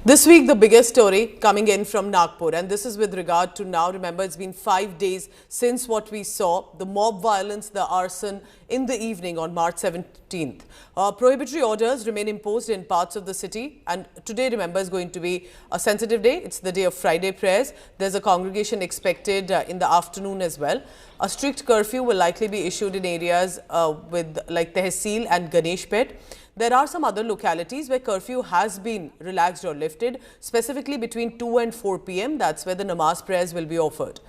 This week, the biggest story coming in from Nagpur, and this is with regard to now. Remember, it's been 5 days since what we saw, the mob violence, the arson in the evening on March 17th. Prohibitory orders remain imposed in parts of the city, and today, remember, is going to be a sensitive day. It's the day of Friday prayers. There's a congregation expected in the afternoon as well. A strict curfew will likely be issued in areas with like Tehsil and Ganeshpet. There are some other localities where curfew has been relaxed or lifted, specifically between 2 and 4 p.m. That's where the namaz prayers will be offered.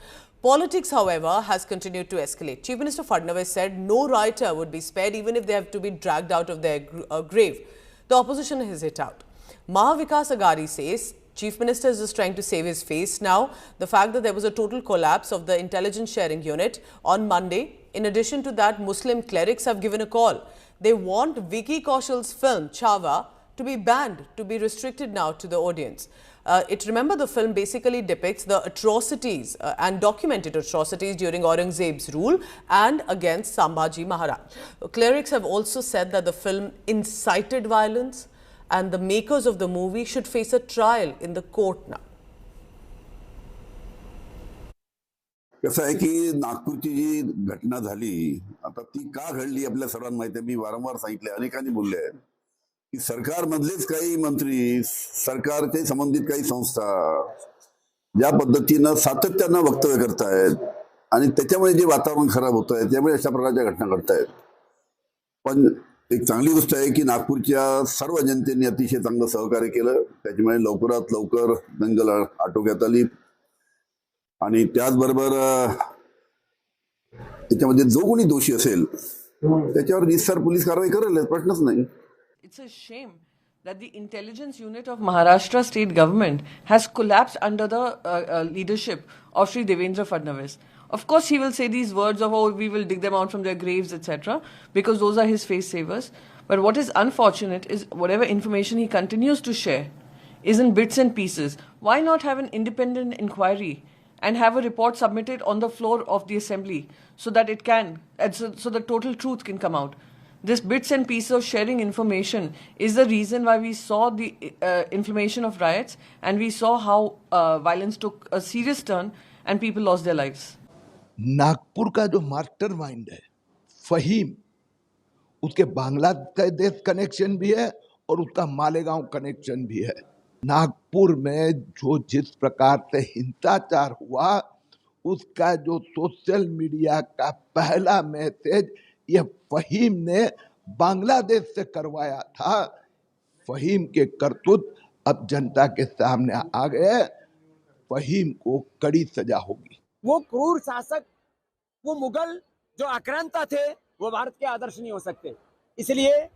Politics, however, has continued to escalate. Chief Minister Fadnavis said no rioter would be spared even if they have to be dragged out of their grave. The opposition has hit out. Maha Vikas Aghadi says Chief Minister is just trying to save his face now. The fact that there was a total collapse of the intelligence sharing unit on Monday. In addition to that, Muslim clerics have given a call. They want Vicky Kaushal's film, Chhaava, to be banned, to be restricted now to the audience. Remember, the film basically depicts the atrocities and documented atrocities during Aurangzeb's rule and against Sambhaji Maharaj. Clerics have also said that the film incited violence and the makers of the movie should face a trial in the court now. कसं आहे की नागपूरची जी घटना झाली आता ती का घडली आपल्या सर्वांना माहिती आहे. मी वारंवार सांगितले, अनेकांनी बोलले की सरकारमधलेच काही मंत्री, सरकारचे संबंधित काही संस्था ज्या पद्धतीनं सातत्यानं वक्तव्य करतायत आणि त्याच्यामुळे जे वातावरण खराब होत आहे त्यामुळे अशा प्रकारच्या घटना घडतायत. पण एक चांगली गोष्ट आहे की नागपूरच्या सर्व जनतेने अतिशय चांगलं सहकार्य केलं. त्याच्यामुळे लवकरात लवकर दंगल आटोक्यात आली आणि त्याचबरोबर त्याच्यामध्ये जो कोणी दोषी असेल त्याच्यावर निस्सार पोलीस कारवाई करेल, प्रश्नच नाही. It's a shame that the intelligence unit of Maharashtra state government has collapsed under the leadership of Shri Devendra Fadnavis. Of course, he will say these words of, oh, we will dig them out from their graves, etc., because those are his face savers. But what is unfortunate is whatever information he continues to share is in bits and pieces. Why not have an independent inquiry and have a report submitted on the floor of the assembly so that it can, so the total truth can come out? This bits and pieces of sharing information is the reason why we saw the inflammation of riots and we saw how violence took a serious turn and people lost their lives. Nagpur का जो mastermind है फहीम, उसके Bangladesh connection भी है और उसका Malegaon connection भी है. नागपुर में जो जिस प्रकार से हिंसाचार हुआ उसका जो सोशल मीडिया का पहला मैसेज यह फहीम ने बांग्लादेश से करवाया था. फहीम के करतूत अब जनता के सामने आ गए. फहीम को कड़ी सजा होगी. वो क्रूर शासक, वो मुगल जो आक्रांता थे, वो भारत के आदर्श नहीं हो सकते. इसलिए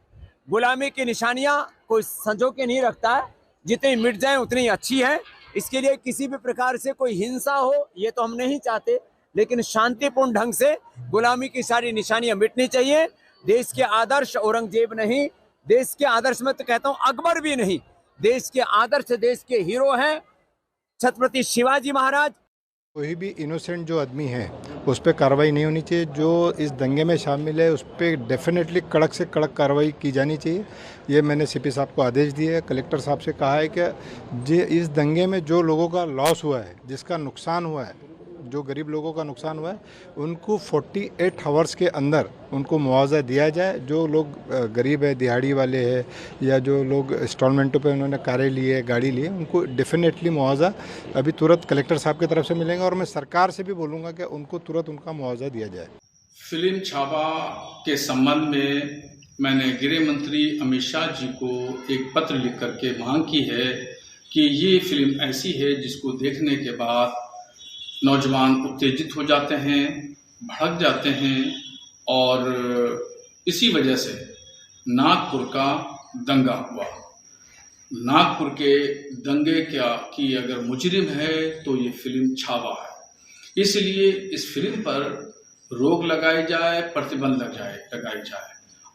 गुलामी की निशानियां कोई संजो के नहीं रखता है. जितनी मिट जाए उतनी अच्छी है. इसके लिए किसी भी प्रकार से कोई हिंसा हो ये तो हम नहीं चाहते, लेकिन शांतिपूर्ण ढंग से गुलामी की सारी निशानियां मिटनी चाहिए. देश के आदर्श औरंगजेब नहीं, देश के आदर्श में तो कहता हूं अकबर भी नहीं, देश के आदर्श, देश के हीरो हैं छत्रपति शिवाजी महाराज. कोई भी इनोसेंट जो आदमी है उस पर कार्रवाई नहीं होनी चाहिए. जो इस दंगे में शामिल है उस पर डेफिनेटली कड़क से कड़क कार्रवाई की जानी चाहिए. ये मैंने सीपी साहब को आदेश दिए है. कलेक्टर साहब से कहा है कि इस दंगे में जो लोगों का लॉस हुआ है, जिसका नुकसान हुआ है, जो गरीब लोगों का नुकसान हुआ है, उनको 48 आवर्स के अंदर उनको मुआवजा दिया जाए. जो लोग गरीब है, दिहाड़ी वाले हैं या जो लोग इंस्टॉलमेंटों पे उन्होंने कारें ली है, गाड़ी ली है, उनको डेफिनेटली मुआवजा अभी तुरंत कलेक्टर साहब की तरफ से मिलेंगे. और मैं सरकार से भी बोलूँगा कि उनको तुरंत उनका मुआवजा दिया जाए. फिल्म छावा के संबंध में मैंने गृह मंत्री अमित शाह जी को एक पत्र लिख करके मांग की है कि ये फिल्म ऐसी है जिसको देखने के बाद नौजवान उत्तेजित हो जाते हैं, भड़क जाते हैं और इसी वजह से नागपुर का दंगा हुआ. नागपुर के दंगे की अगर मुजरिम है तो ये फिल्म छावा है. इसलिए इस फिल्म पर रोक लगाई जाए, प्रतिबंध लगाई जाए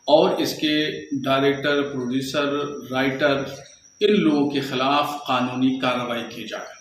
और इसके डायरेक्टर, प्रोड्यूसर, राइटर, इन लोगों के खिलाफ कानूनी कार्रवाई की जाए.